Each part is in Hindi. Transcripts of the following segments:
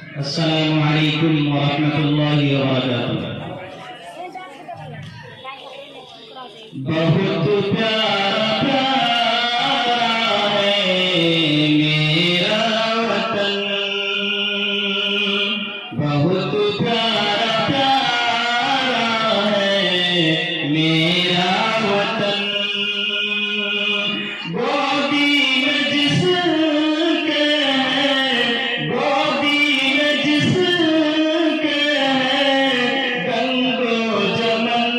अस्सलामु अलैकुम वरहमतुल्लाहि वबरकातुहू। बहुत प्यारा प्यारा है मेरा वतन, बहुत प्यारा प्यारा है मेरा वतन। गोदी में जिसके है, गोदी में जिसके है गंगो जमन।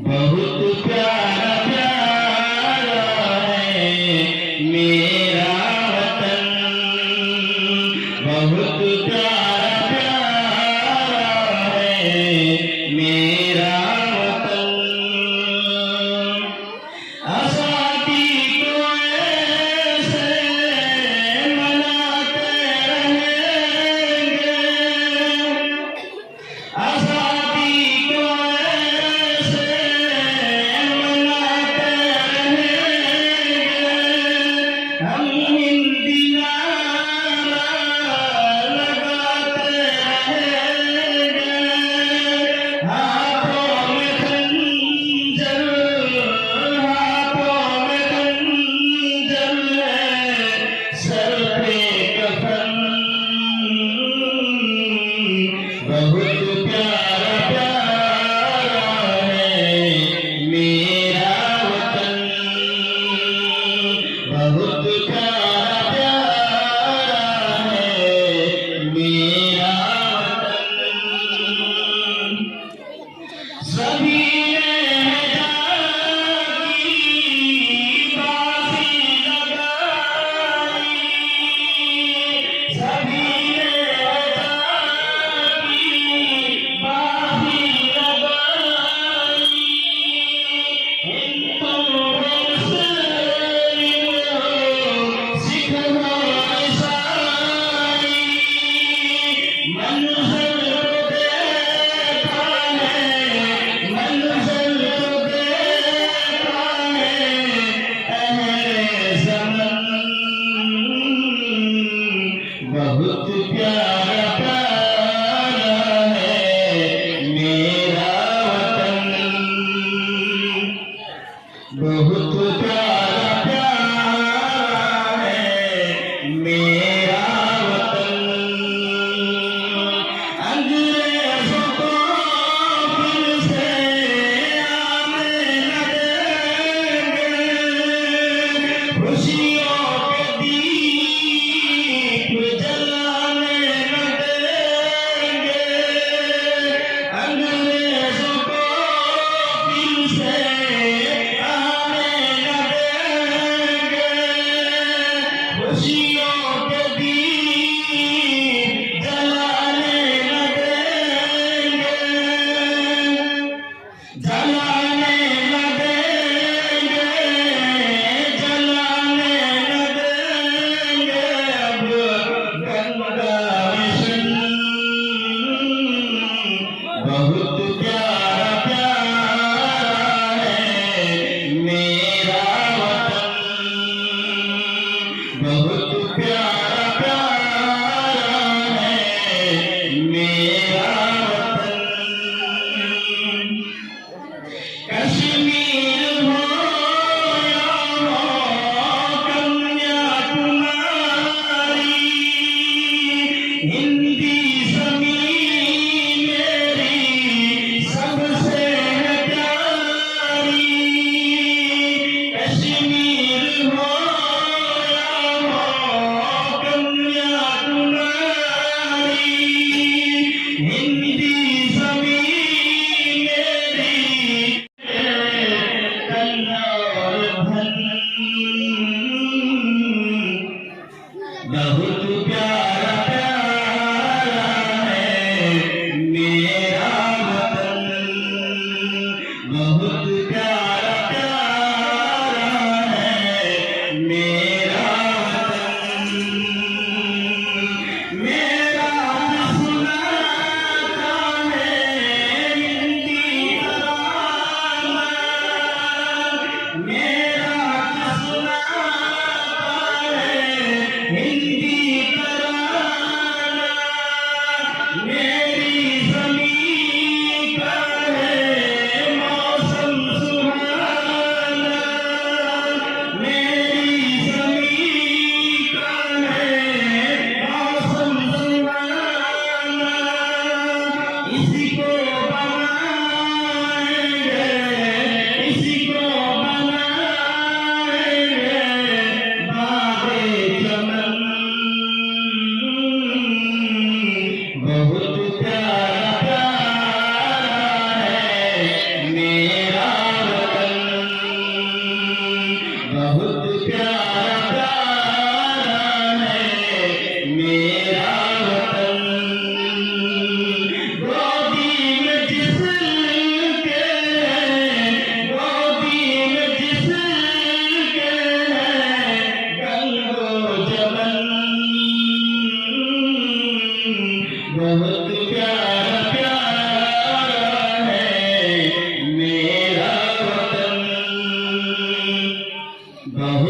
बहुत प्यारा प्यारा है मेरा वतन, बहुत प्यारा प्यारा है मेरा वतन। आज़ादी को ऐसे मनाते रहेंगे, आज़ादी को ऐसे मनाते रहेंगे। हम हिंदी नारा लगाते रहेंगे, हाथों में खंजर, हाथों में खंजर है, सर पे कफन। बहुत प्यारा प्यारा है मेरा वतन, बहुत प्यारा प्यारा है मेरा वतन। सभी ने जागी बाजी लगाई, सभी ने जागी बाजी लगाई। हिंदू मुस्लिम सिख ईसाई, मंज़िल को देखा है, मंज़िल को देखा है अहले ज़मन। बहुत प्यारा प्यारा है मेरा वतन, बहुत प्यारा प्यारा है मेरा वतन। अंग्रेज़ों को फिर से आने न देंगे, खुशियों के दीप जलाने न देंगे। अंग्रेज़ों को फिर से आने न देंगे, खुशियों के दीप जलाने न देंगे, जलाने न देंगे, जलाने न देंगे। अब गंगा मिशन, बहुत प्यारा प्यारा है मेरा वतन, बहुत प्यारा प्यारा है मेरा वतन। कश्मीर हो या हो कन्याकुमारी, हिंदी ज़मीं मेरी सबसे है प्यारी। कश्मीर हो या हो कन्याकुमारी, हिंदी ज़मीं मेरी कन्नौर धन। बहुत प्यारा प्यारा है मेरा वतन, बहुत प्यारा प्यारा है मेरा वतन। मेरा सुनाता है हिंदी तराना, मेरा सुनाता है हिंदी बहुत